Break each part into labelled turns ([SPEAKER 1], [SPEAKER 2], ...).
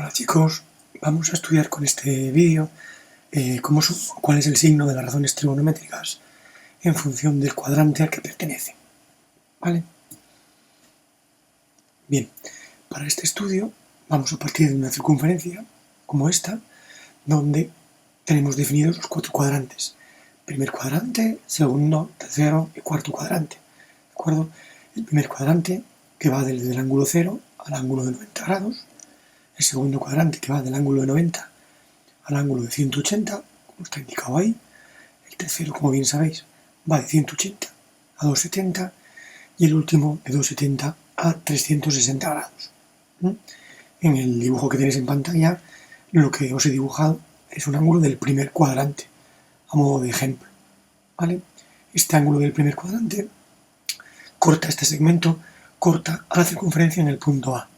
[SPEAKER 1] Hola chicos, vamos a estudiar con este vídeo cuál es el signo de las razones trigonométricas en función del cuadrante al que pertenece. ¿Vale? Bien, para este estudio vamos a partir de una circunferencia como esta, donde tenemos definidos los 4 cuadrantes. Primer cuadrante, segundo, tercero y cuarto cuadrante. ¿De acuerdo? El primer cuadrante que va desde el ángulo 0 al ángulo de 90 grados. El segundo cuadrante que va del ángulo de 90 al ángulo de 180, como está indicado ahí. El tercero, como bien sabéis, va de 180 a 270 y el último de 270 a 360 grados. En el dibujo que tenéis en pantalla, lo que os he dibujado es un ángulo del primer cuadrante, a modo de ejemplo. ¿Vale? Este ángulo del primer cuadrante corta este segmento, corta a la circunferencia en el punto A.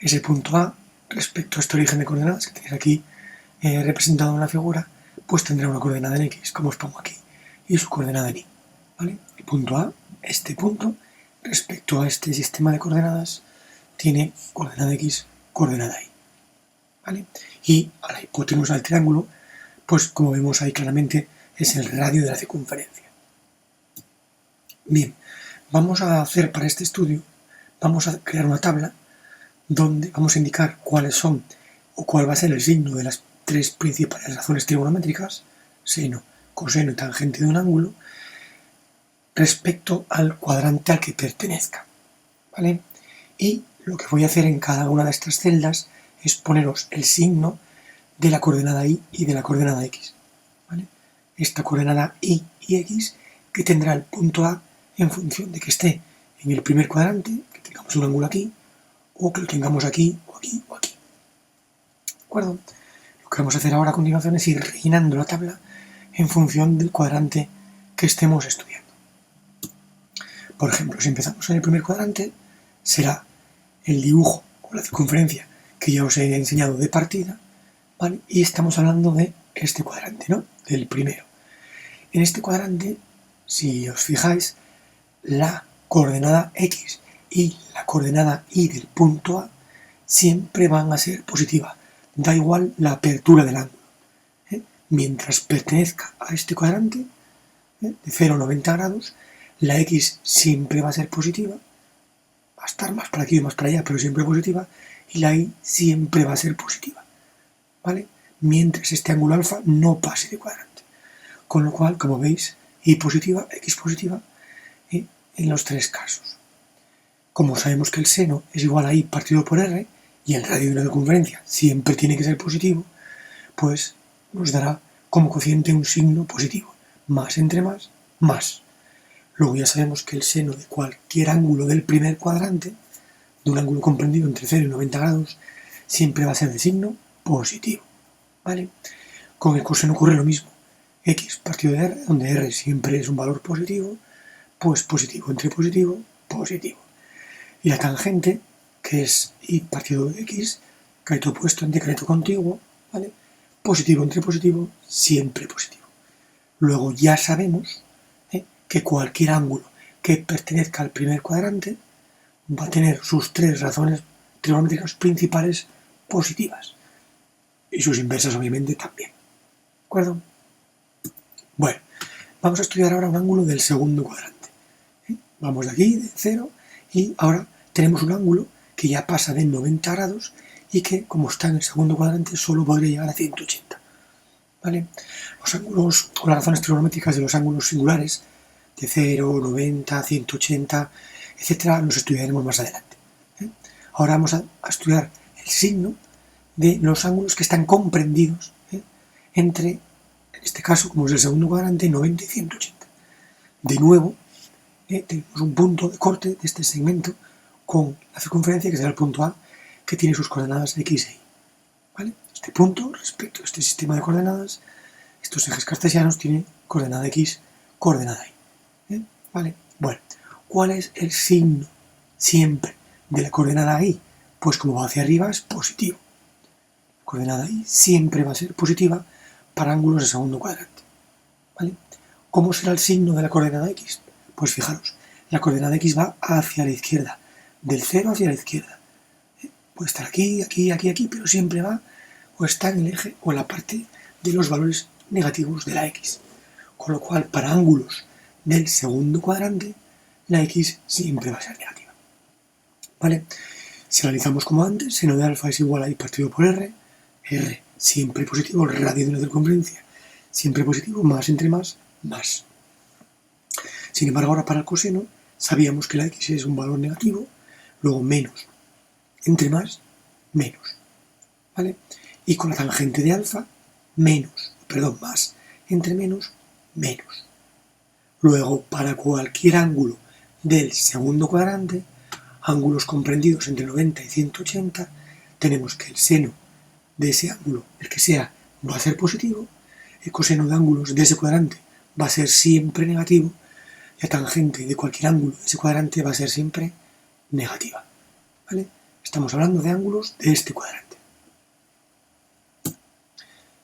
[SPEAKER 1] Ese punto A, respecto a este origen de coordenadas que tenéis aquí representado en la figura, pues tendrá una coordenada en X, como os pongo aquí, y su coordenada en Y. ¿Vale? El punto A, este punto, respecto a este sistema de coordenadas, tiene coordenada X, coordenada Y. ¿Vale? Y a la hipotenusa del triángulo, pues como vemos ahí claramente, es el radio de la circunferencia. Bien, vamos a hacer para este estudio, vamos a crear una tabla donde vamos a indicar cuáles son o cuál va a ser el signo de las 3 principales razones trigonométricas, seno, coseno y tangente de un ángulo, respecto al cuadrante al que pertenezca. ¿Vale? Y lo que voy a hacer en cada una de estas celdas es poneros el signo de la coordenada Y y de la coordenada X. ¿Vale? Esta coordenada Y y X que tendrá el punto A en función de que esté en el primer cuadrante, que tengamos un ángulo aquí, o que lo tengamos aquí, o aquí, o aquí. ¿De acuerdo? Lo que vamos a hacer ahora a continuación es ir rellenando la tabla en función del cuadrante que estemos estudiando. Por ejemplo, si empezamos en el primer cuadrante, será el dibujo o la circunferencia que ya os he enseñado de partida, ¿vale? Y estamos hablando de este cuadrante, ¿no? Del primero. En este cuadrante, si os fijáis, la coordenada X y la coordenada Y del punto A siempre van a ser positivas. Da igual la apertura del ángulo. Mientras pertenezca a este cuadrante, de 0 a 90 grados, la X siempre va a ser positiva, va a estar más para aquí o más para allá, pero siempre positiva, y la Y siempre va a ser positiva, ¿vale? Mientras este ángulo alfa no pase de cuadrante. Con lo cual, como veis, Y positiva, X positiva, en los 3 casos. Como sabemos que el seno es igual a Y partido por R, y el radio de una circunferencia siempre tiene que ser positivo, pues nos dará como cociente un signo positivo. Más entre más, más. Luego ya sabemos que el seno de cualquier ángulo del primer cuadrante, de un ángulo comprendido entre 0 y 90 grados, siempre va a ser de signo positivo. ¿Vale? Con el coseno ocurre lo mismo. X partido de R, donde R siempre es un valor positivo, pues positivo entre positivo, positivo. Y la tangente, que es Y partido de X, careto opuesto entre careto contiguo, ¿vale? Positivo entre positivo, siempre positivo. Luego ya sabemos que cualquier ángulo que pertenezca al primer cuadrante va a tener sus 3 razones trigonométricas principales positivas. Y sus inversas obviamente también. ¿De acuerdo? Bueno, vamos a estudiar ahora un ángulo del segundo cuadrante. Vamos de aquí, de 0, y ahora tenemos un ángulo que ya pasa de 90 grados y que, como está en el segundo cuadrante, solo podría llegar a 180. ¿Vale? Los ángulos o las razones trigonométricas de los ángulos singulares de 0, 90, 180, etcétera, los estudiaremos más adelante. Ahora vamos a estudiar el signo de los ángulos que están comprendidos entre, en este caso, como es el segundo cuadrante, 90 y 180. De nuevo, tenemos un punto de corte de este segmento con la circunferencia, que será el punto A, que tiene sus coordenadas X e Y. ¿Vale? Este punto, respecto a este sistema de coordenadas, estos ejes cartesianos tienen coordenada X, coordenada Y. ¿Vale? Bueno, ¿cuál es el signo siempre de la coordenada Y? Pues como va hacia arriba es positivo. La coordenada Y siempre va a ser positiva para ángulos de segundo cuadrante. ¿Vale? ¿Cómo será el signo de la coordenada X? Pues fijaros, la coordenada X va hacia la izquierda, del 0 hacia la izquierda. Puede estar aquí, aquí, aquí, aquí, pero siempre va o está en el eje o en la parte de los valores negativos de la x. Con lo cual, para ángulos del segundo cuadrante, la x siempre va a ser negativa. ¿Vale? Si analizamos como antes, seno de alfa es igual a i partido por r, r siempre positivo, el radio de una circunferencia siempre positivo, más entre más, más. Sin embargo, ahora para el coseno, sabíamos que la x es un valor negativo, luego menos entre más, menos. ¿Vale? Y con la tangente de alfa, más entre menos, menos. Luego, para cualquier ángulo del segundo cuadrante, ángulos comprendidos entre 90 y 180, tenemos que el seno de ese ángulo, el que sea, va a ser positivo, el coseno de ángulos de ese cuadrante va a ser siempre negativo, y la tangente de cualquier ángulo de ese cuadrante va a ser siempre negativa. ¿Vale? Estamos hablando de ángulos de este cuadrante.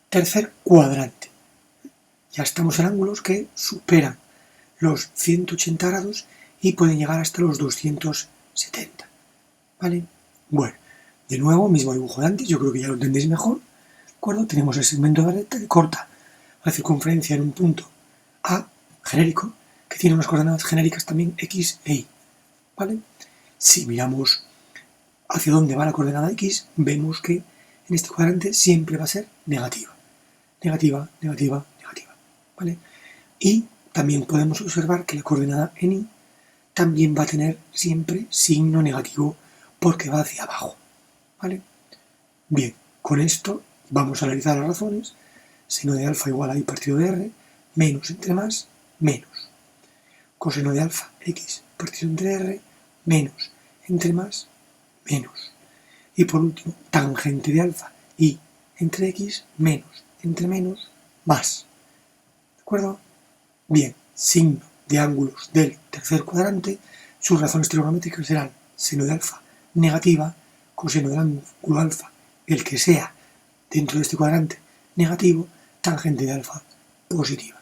[SPEAKER 1] Tercer cuadrante. Ya estamos en ángulos que superan los 180 grados y pueden llegar hasta los 270. ¿Vale? Bueno, de nuevo, mismo dibujo de antes, yo creo que ya lo entendéis mejor. ¿De acuerdo? Tenemos el segmento de la recta que corta la circunferencia en un punto A genérico, que tiene unas coordenadas genéricas también x e y. ¿Vale? Si miramos hacia dónde va la coordenada x, vemos que en este cuadrante siempre va a ser negativa. Negativa, negativa, negativa. ¿Vale? Y también podemos observar que la coordenada en y también va a tener siempre signo negativo porque va hacia abajo. ¿Vale? Bien, con esto vamos a analizar las razones. Seno de alfa igual a i partido de r, menos entre más, menos. Coseno de alfa, x partido entre r, menos entre más, menos. Y por último, tangente de alfa, y entre x, menos entre menos, más. ¿De acuerdo? Bien, signo de ángulos del tercer cuadrante, sus razones trigonométricas serán seno de alfa negativa, coseno del ángulo alfa, el que sea dentro de este cuadrante negativo, tangente de alfa positiva.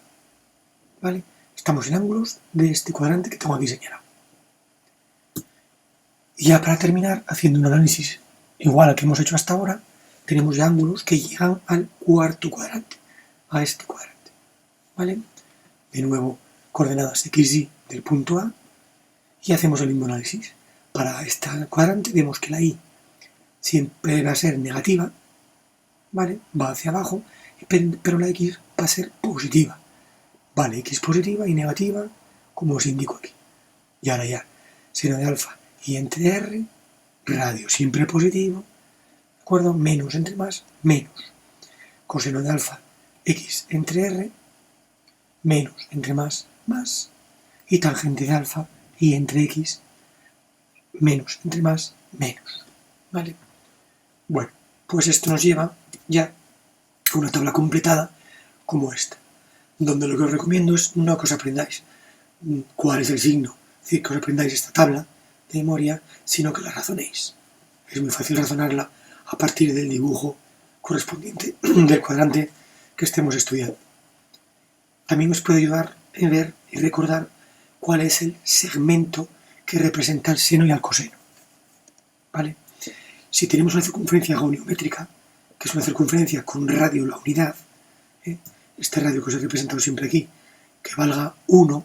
[SPEAKER 1] ¿Vale? Estamos en ángulos de este cuadrante que tengo aquí señalado. Y ya para terminar, haciendo un análisis igual al que hemos hecho hasta ahora, tenemos ya ángulos que llegan al cuarto cuadrante, a este cuadrante. ¿Vale? De nuevo, coordenadas x, y del punto A, y hacemos el mismo análisis. Para este cuadrante vemos que la y siempre va a ser negativa, ¿vale? Va hacia abajo, pero la x va a ser positiva. Vale, x positiva y negativa, como os indico aquí. Y ahora ya, seno de alfa y entre r, radio siempre positivo, ¿de acuerdo? Menos entre más, menos. Coseno de alfa, x entre r, menos entre más, más. Y tangente de alfa y entre x, menos entre más, menos. ¿Vale? Bueno, pues esto nos lleva ya a una tabla completada como esta, donde lo que os recomiendo es no que os aprendáis cuál es el signo, es decir, que os aprendáis esta tabla de memoria, sino que la razonéis. Es muy fácil razonarla a partir del dibujo correspondiente del cuadrante que estemos estudiando. También os puede ayudar en ver y recordar cuál es el segmento que representa al seno y al coseno. ¿Vale? Si tenemos una circunferencia goniométrica, que es una circunferencia con radio la unidad, este radio que os he representado siempre aquí, que valga 1,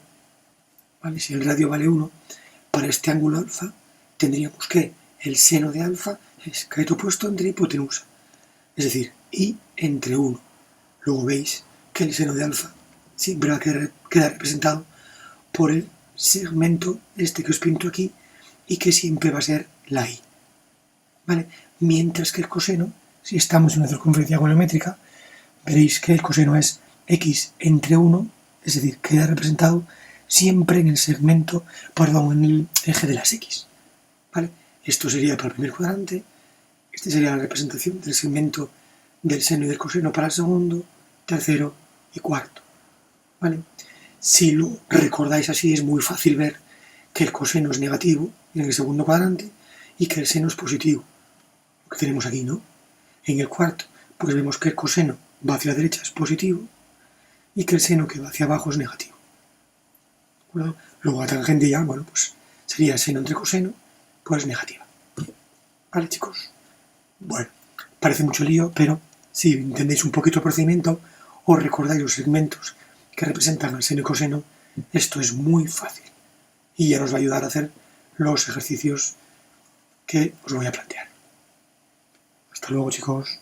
[SPEAKER 1] ¿vale? Si el radio vale 1, para este ángulo alfa tendríamos que el seno de alfa es cateto opuesto entre hipotenusa, es decir, y entre 1. Luego veis que el seno de alfa siempre va a quedar representado por el segmento este que os pinto aquí y que siempre va a ser la y. ¿Vale? Mientras que el coseno, si estamos en una circunferencia goniométrica, veréis que el coseno es x entre 1, es decir, queda representado siempre en el segmento, en el eje de las x. ¿Vale? Esto sería para el primer cuadrante, esta sería la representación del segmento del seno y del coseno para el segundo, tercero y cuarto. ¿Vale? Si lo recordáis así, es muy fácil ver que el coseno es negativo en el segundo cuadrante y que el seno es positivo, lo que tenemos aquí, ¿no? En el cuarto, pues vemos que el coseno va hacia la derecha, es positivo, y que el seno que va hacia abajo es negativo. Bueno, luego la tangente ya, pues sería seno entre coseno, pues negativa. ¿Vale, chicos? Bueno, parece mucho lío, pero si entendéis un poquito el procedimiento o recordáis los segmentos que representan al seno y coseno, esto es muy fácil y ya nos va a ayudar a hacer los ejercicios que os voy a plantear. Hasta luego, chicos.